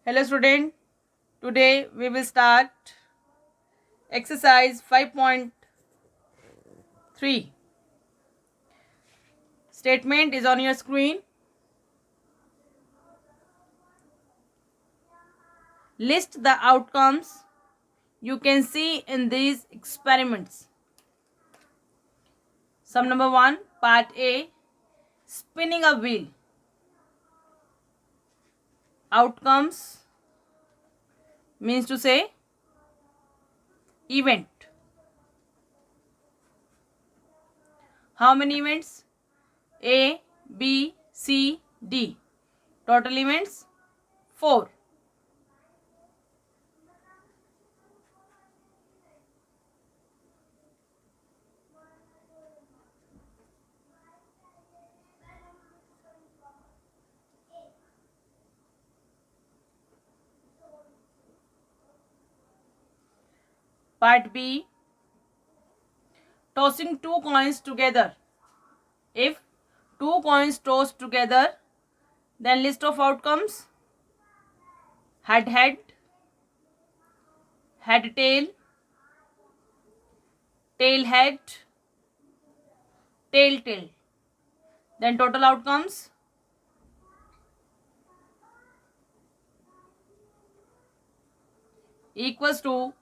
Hello student, today we will start exercise 5.3. Statement is on your screen. List the outcomes you can see in these experiments. Sum number 1, part A, spinning a wheel. Outcomes means to say event. How many events? A, B, C, D. Total events 4. Part B, tossing two coins together. If two coins tossed together, then list of outcomes: head head, head tail, tail head, tail tail. Then total outcomes: equals to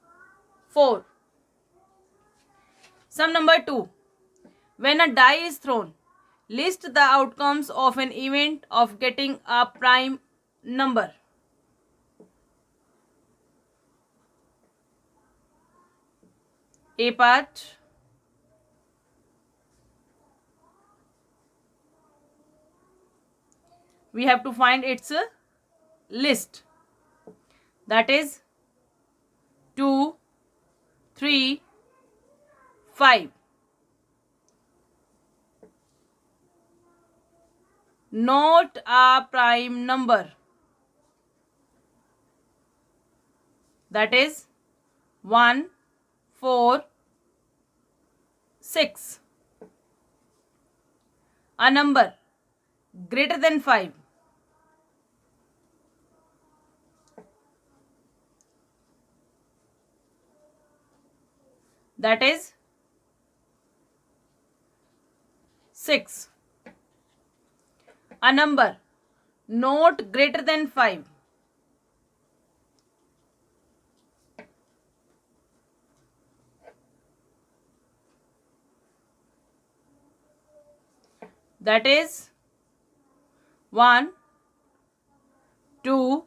4. Sum number 2. When a die is thrown, list the outcomes of an event of getting a prime number. A part, we have to find its list. That is 2, 3, 5. Not a prime number. That is 1, 4, 6. A number greater than 5. That is 6. A number not greater than 5. That is 1, 2,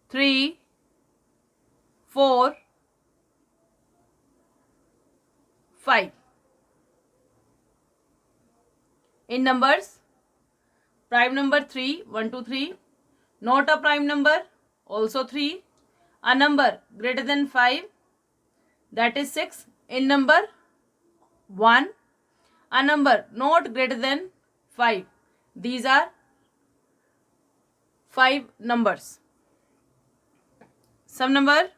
3, 4, 5. In numbers, prime number 3, 1, 2, 3. Not a prime number, also 3. A number greater than 5, that is 6. In number 1. A number not greater than 5. These are 5 numbers. Sum number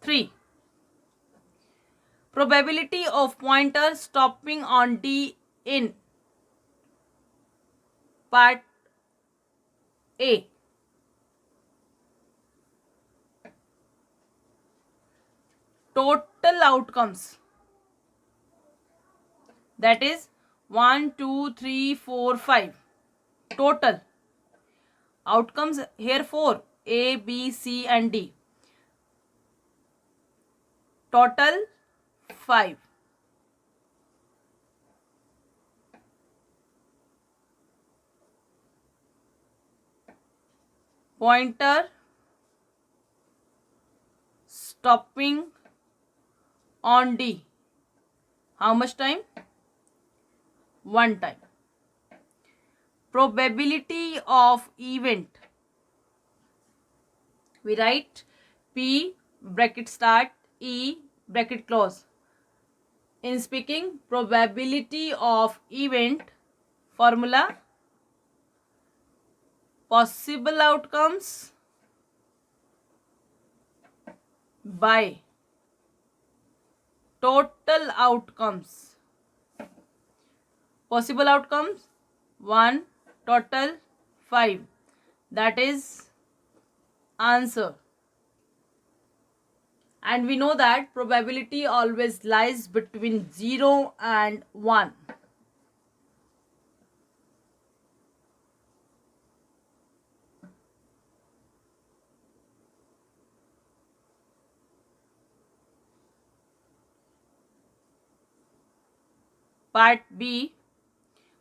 3. Probability of pointer stopping on D in part A. Total outcomes, that is 1, 2, 3, 4, 5. Total outcomes here 4, A, B, C and D. Total 5. Pointer stopping on D. How much time? 1 time. Probability of event, we write P bracket start, E bracket close. In speaking, probability of event formula: possible outcomes by total outcomes. Possible outcomes 1, total 5. that is answer. And we know that probability always lies between 0 and 1. Part B.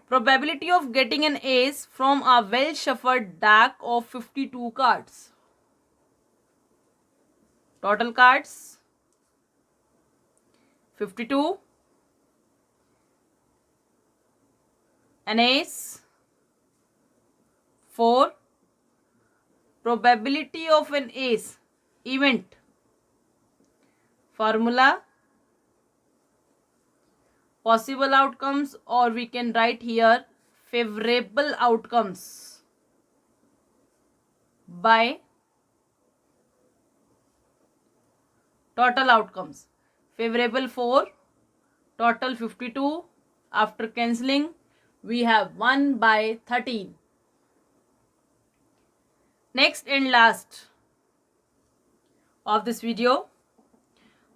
Probability of getting an ace from a well shuffled deck of 52 cards. Total cards 52. An ace 4. Probability of an ace. Event. Formula. Possible outcomes, or we can write here favorable outcomes by total outcomes. Favorable 4, total 52. After cancelling, we have 1 by 13. Next and last of this video,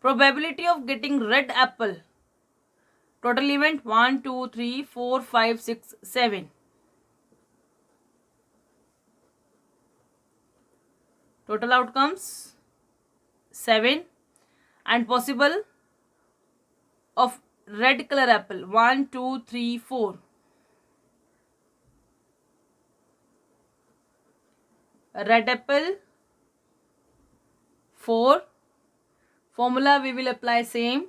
probability of getting red apple. Total event 1, 2, 3, 4, 5, 6, 7. Total outcomes 7. And possible of red color apple 1, 2, 3, 4. Red apple 4. Formula we will apply same.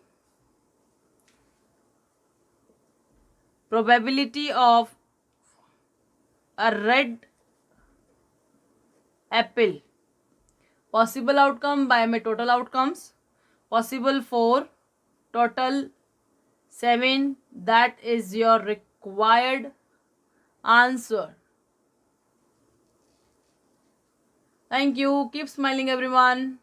Probability of a red apple. Possible outcome by my total outcomes. Possible 4, total 7. That is your required answer. Thank you. Keep smiling, everyone.